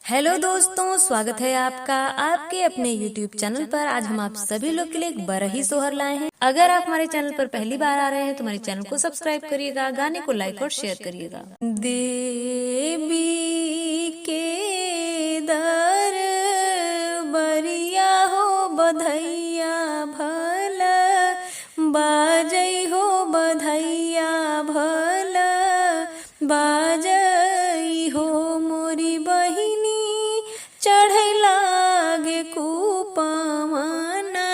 Hello दोस्तों, स्वागत है आपका आपके अपने YouTube चैनल पर। आज हम आप सभी लोग के लिए एक बरही सोहर लाए हैं। अगर आप हमारे चैनल पर पहली बार आ रहे हैं तो हमारे चैनल को सब्सक्राइब करिएगा, गाने को लाइक और शेयर करिएगा। देवी के दर बरिया हो बधैया भला, बाजई हो बधैया भला, बाजई हो मोरी बहिनी, चढ़े लागे कुपवाना,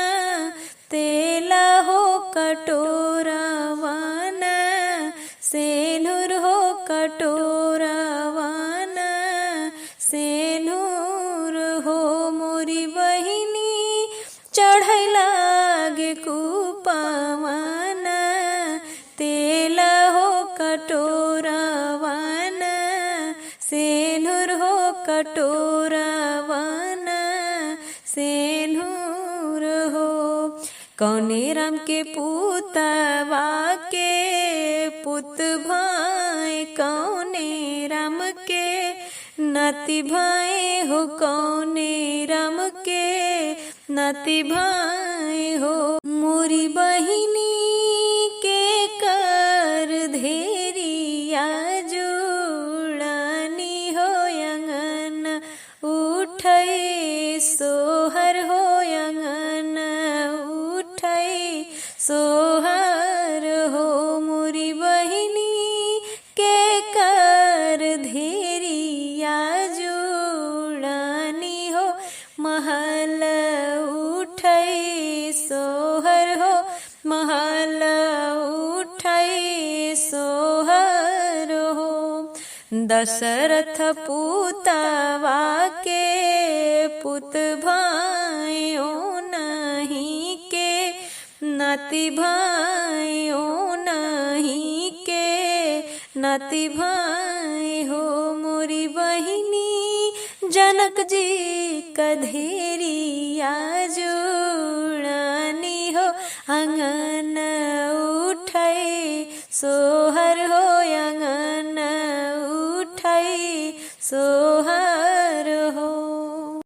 तेला हो कटोरावाना, सेनुर हो कटोरावाना, सेनुर हो मोरी बहिनी, चढ़े लागे कुपवाना, तेला हो कटोरावाना, सेनुर हो कटोरावाना, सेनुर हो। कौने राम के पुतवा के पुत भाई, कौने राम के नाती भाई हो, कौने राम के नाती भाई हो। मोरी बहिनी के कर धेरिया जुड़ानी हो, अंगन उठै सोहर हो, अंगन उठै सोहर हो। मोरी बहिनी के कर धेरिया जुड़ानी हो, महल उठै सोहर हो, महल उठै सोहर हो। दशरथ पुतवा के पुत भाइयों नहीं के नाती भाइयों नहीं के नाती भाई हो। मोरी बहिनी जनक जी कधेरिया जुड़ानी हो, अंगन उठै सो